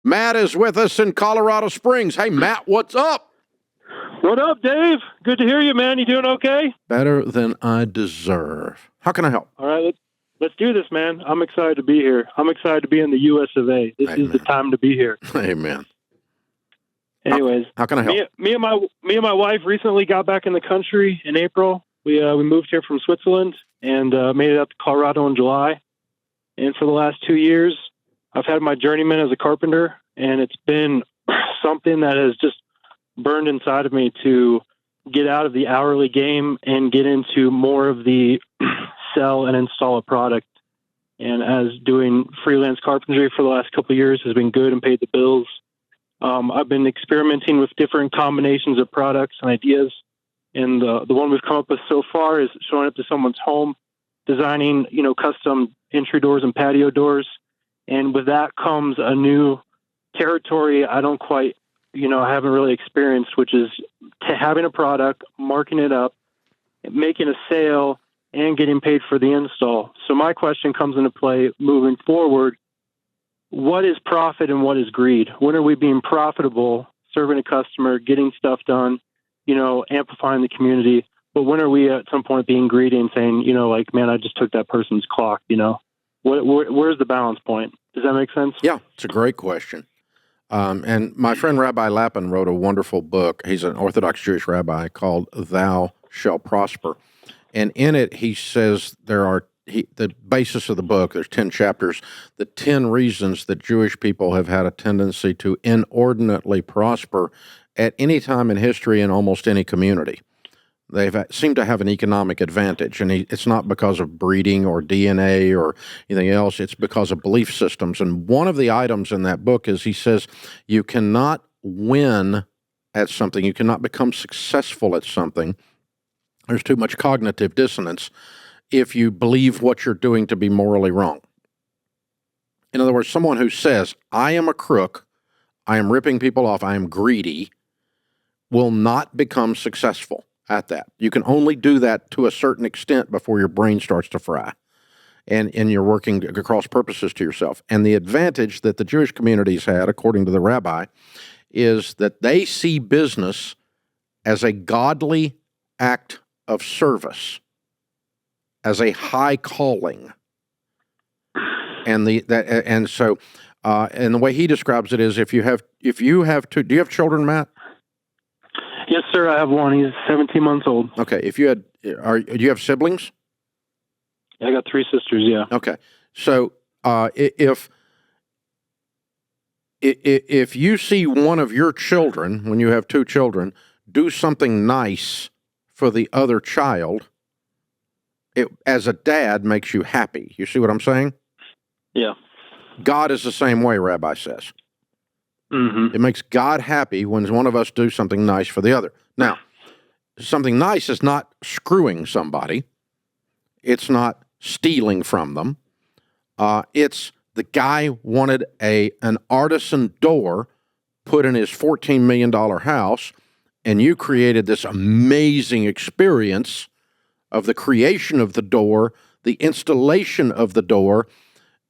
Matt is with us in Colorado Springs. Hey, Matt, what's up? What up, Dave? Good to hear you, man. You doing okay? Better than I deserve. How can I help? All right, let's do this, man. I'm excited to be here. I'm excited to be in the U.S. of A. This Amen. is the time to be here. Amen. Anyways, how can I help? Me and my wife recently got back in the country in April. We moved here from Switzerland and made it up to Colorado in July. And for the last 2 years, I've had my journeyman as a carpenter, and it's been something that has just burned inside of me to get out of the hourly game and get into more of the sell and install a product. And as doing freelance carpentry for the last couple of years has been good and paid the bills. I've been experimenting with different combinations of products and ideas. And the one we've come up with so far is showing up to someone's home, designing, custom entry doors and patio doors. And with that comes a new territory I don't quite, I haven't really experienced, which is having a product, marking it up, making a sale, and getting paid for the install. So my question comes into play moving forward. What is profit and what is greed? When are we being profitable, serving a customer, getting stuff done, amplifying the community? But when are we at some point being greedy and saying, man, I just took that person's clock, Where's the balance point? Does that make sense? Yeah, it's a great question. And my friend Rabbi Lappin wrote a wonderful book. He's an Orthodox Jewish rabbi called Thou Shalt Prosper. And in it, he says the basis of the book, there's 10 chapters, the 10 reasons that Jewish people have had a tendency to inordinately prosper at any time in history in almost any community. They seem to have an economic advantage, and it's not because of breeding or DNA or anything else. It's because of belief systems. And one of the items in that book is he says you cannot win at something, you cannot become successful at something. There's too much cognitive dissonance if you believe what you're doing to be morally wrong. In other words, someone who says, I am a crook, I am ripping people off, I am greedy, will not become successful at that. You can only do that to a certain extent before your brain starts to fry and you're working across purposes to yourself. And the advantage that the Jewish communities had, according to the rabbi, is that they see business as a godly act of service, as a high calling. And the way he describes it is if you have two, do you have children, Matt? Yes, sir. I have one. He's 17 months old. Okay. Do you have siblings? I got 3 sisters. Yeah. Okay. So if you see one of your children, when you have 2 children, do something nice for the other child, it, as a dad, makes you happy. You see what I'm saying? Yeah. God is the same way, Rabbi says. Mm-hmm. It makes God happy when one of us do something nice for the other. Now, something nice is not screwing somebody. It's not stealing from them. It's the guy wanted an artisan door put in his $14 million house, and you created this amazing experience of the creation of the door, the installation of the door,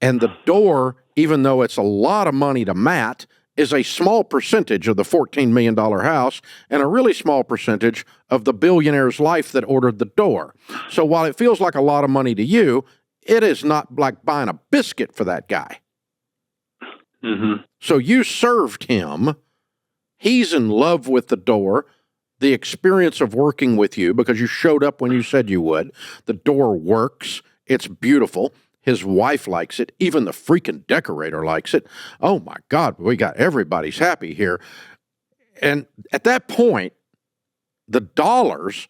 and the door, even though it's a lot of money to Matt, is a small percentage of the $14 million house and a really small percentage of the billionaire's life that ordered the door. So while it feels like a lot of money to you, it is not like buying a biscuit for that guy. Mm-hmm. So you served him. He's in love with the door, the experience of working with you because you showed up when you said you would. The door works. It's beautiful. His wife likes it. Even the freaking decorator likes it. Oh, my God, everybody's happy here. And at that point, the dollars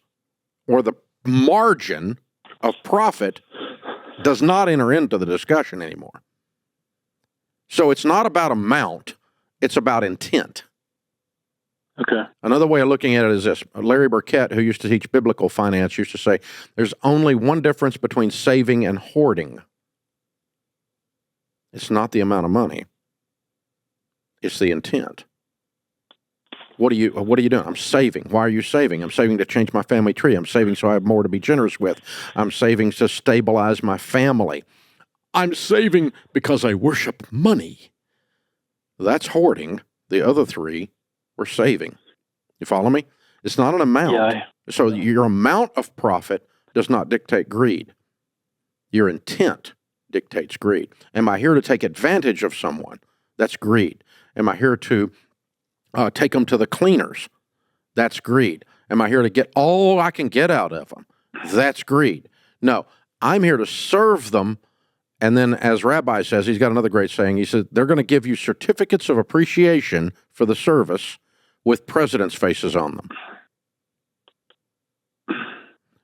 or the margin of profit does not enter into the discussion anymore. So it's not about amount. It's about intent. Okay. Another way of looking at it is this. Larry Burkett, who used to teach biblical finance, used to say, there's only one difference between saving and hoarding. It's not the amount of money. It's the intent. What are you doing? I'm saving. Why are you saving? I'm saving to change my family tree. I'm saving so I have more to be generous with. I'm saving to stabilize my family. I'm saving because I worship money. That's hoarding. The other 3 were saving. You follow me? It's not an amount. Yeah. So your amount of profit does not dictate greed. Your intent dictates greed. Am I here to take advantage of someone? That's greed. Am I here to take them to the cleaners? That's greed. Am I here to get all I can get out of them? That's greed. No, I'm here to serve them. And then, as Rabbi says, he's got another great saying. He said, they're going to give you certificates of appreciation for the service with presidents' faces on them.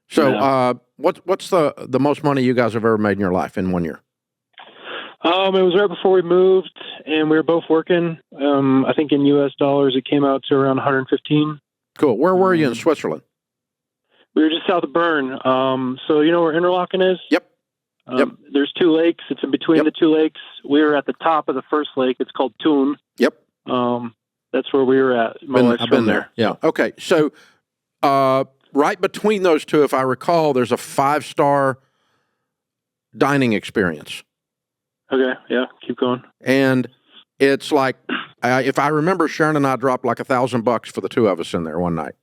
So what's the most money you guys have ever made in your life in 1 year? It was right before we moved, and we were both working. I think in U.S. dollars, it came out to around 115. Cool. Where were you in Switzerland? We were just south of Bern. So you know where Interlaken is? Yep. There's 2 lakes. It's in between the 2 lakes. We were at the top of the first lake. It's called Thun. Yep. That's where we were at. I've been there. Yeah. Okay. So right between those 2, if I recall, there's a 5-star dining experience. Okay. Yeah. Keep going. And it's like, if I remember, Sharon and I dropped like $1,000 for the 2 of us in there one night.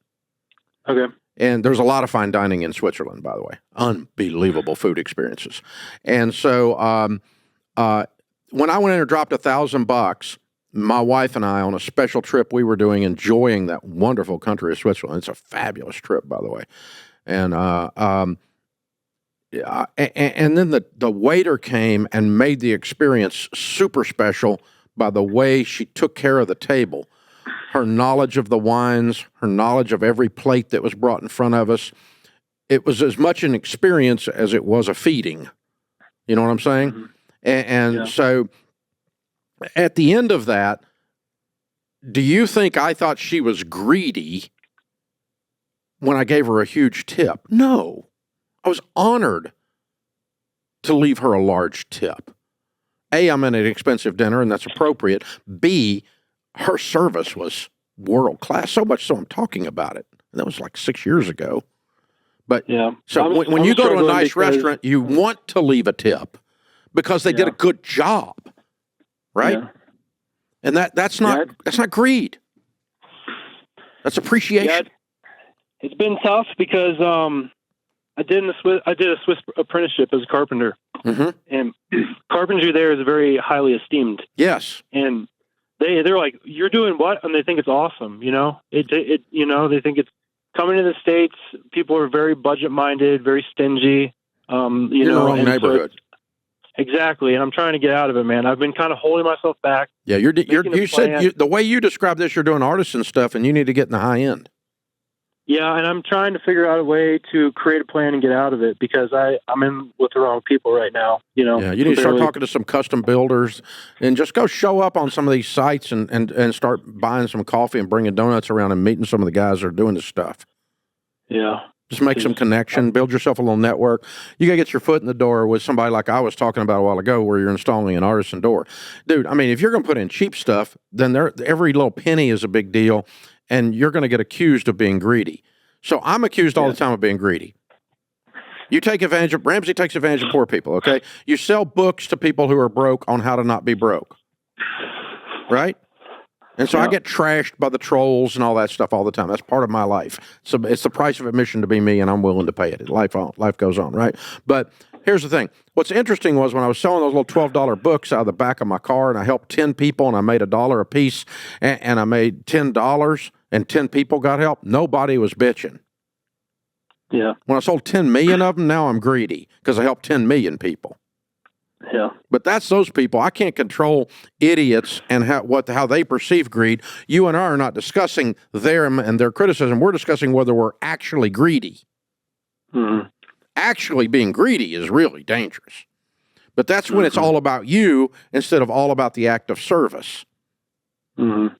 Okay. And there's a lot of fine dining in Switzerland, by the way. Unbelievable food experiences. And so when I went in and dropped $1,000, my wife and I, on a special trip we were doing, enjoying that wonderful country of Switzerland. It's a fabulous trip, by the way. And and then the waiter came and made the experience super special by the way she took care of the table. Her knowledge of the wines, her knowledge of every plate that was brought in front of us. It was as much an experience as it was a feeding. You know what I'm saying? Mm-hmm. And so at the end of that, do you think I thought she was greedy when I gave her a huge tip? No. I was honored to leave her a large tip. A, I'm in an expensive dinner, and that's appropriate. B, her service was world class, so much so I'm talking about it. And that was like 6 years ago. But so when you go to a nice restaurant, you want to leave a tip because they did a good job, right? Yeah. And that's not greed. That's appreciation. Yeah, it's been tough because I did a Swiss apprenticeship as a carpenter, and carpentry there is very highly esteemed. Yes, and they're like, "You're doing what?" And they think it's awesome. You know, they think it's coming to the States. People are very budget minded, very stingy. You're in the wrong neighborhood. Exactly, and I'm trying to get out of it, man. I've been kind of holding myself back. Yeah, you said the way you described this, you're doing artisan stuff, and you need to get in the high end. Yeah, and I'm trying to figure out a way to create a plan and get out of it because I'm in with the wrong people right now. You know. Yeah, you need to start talking to some custom builders and just go show up on some of these sites and start buying some coffee and bringing donuts around and meeting some of the guys that are doing this stuff. Yeah. Just make some connection, build yourself a little network. You got to get your foot in the door with somebody like I was talking about a while ago where you're installing an artisan door. Dude, I mean, if you're going to put in cheap stuff, then every little penny is a big deal, and you're going to get accused of being greedy. So I'm accused all the time of being greedy. You take advantage of, Ramsey takes advantage of poor people, okay? You sell books to people who are broke on how to not be broke, right? And so I get trashed by the trolls and all that stuff all the time. That's part of my life. So it's the price of admission to be me, and I'm willing to pay it. Life goes on, right? But here's the thing. What's interesting was when I was selling those little $12 books out of the back of my car, and I helped 10 people, and I made $1 a piece, and I made $10, and 10 people got help, nobody was bitching. Yeah. When I sold 10 million of them, now I'm greedy because I helped 10 million people. Yeah. But that's those people. I can't control idiots and how they perceive greed. You and I are not discussing them and their criticism. We're discussing whether we're actually greedy. Mm-hmm. Actually being greedy is really dangerous. But that's when it's all about you instead of all about the act of service. Mm-hmm.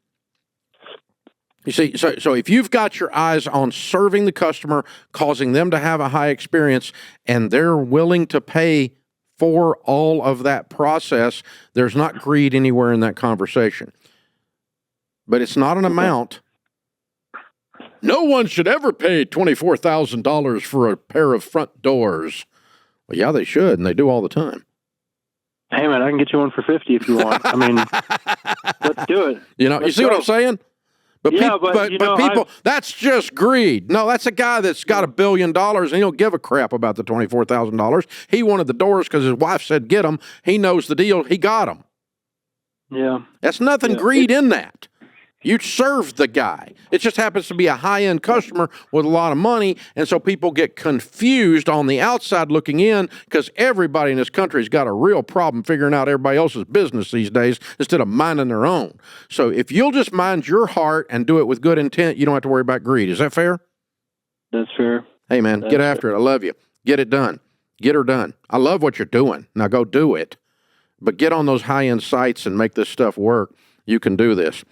You see, so if you've got your eyes on serving the customer, causing them to have a high experience, and they're willing to pay for all of that process, there's not greed anywhere in that conversation. But it's not an amount. No one should ever pay $24,000 for a pair of front doors. Well, yeah, they should, and they do all the time. Hey, man, I can get you one for $50 if you want. I mean, Let's do it. You know, you see what I'm saying? But Yeah, but people, that's just greed. No, that's a guy that's got $1 billion and he don't give a crap about the $24,000. He wanted the doors because his wife said get them. He knows the deal. He got them. Yeah. That's nothing greed in that. You serve the guy. It just happens to be a high-end customer with a lot of money, and so people get confused on the outside looking in because everybody in this country has got a real problem figuring out everybody else's business these days instead of minding their own. So if you'll just mind your heart and do it with good intent, you don't have to worry about greed. Is that fair? That's fair. Hey, man, get after it. I love you. Get it done. Get her done. I love what you're doing. Now go do it. But get on those high-end sites and make this stuff work. You can do this.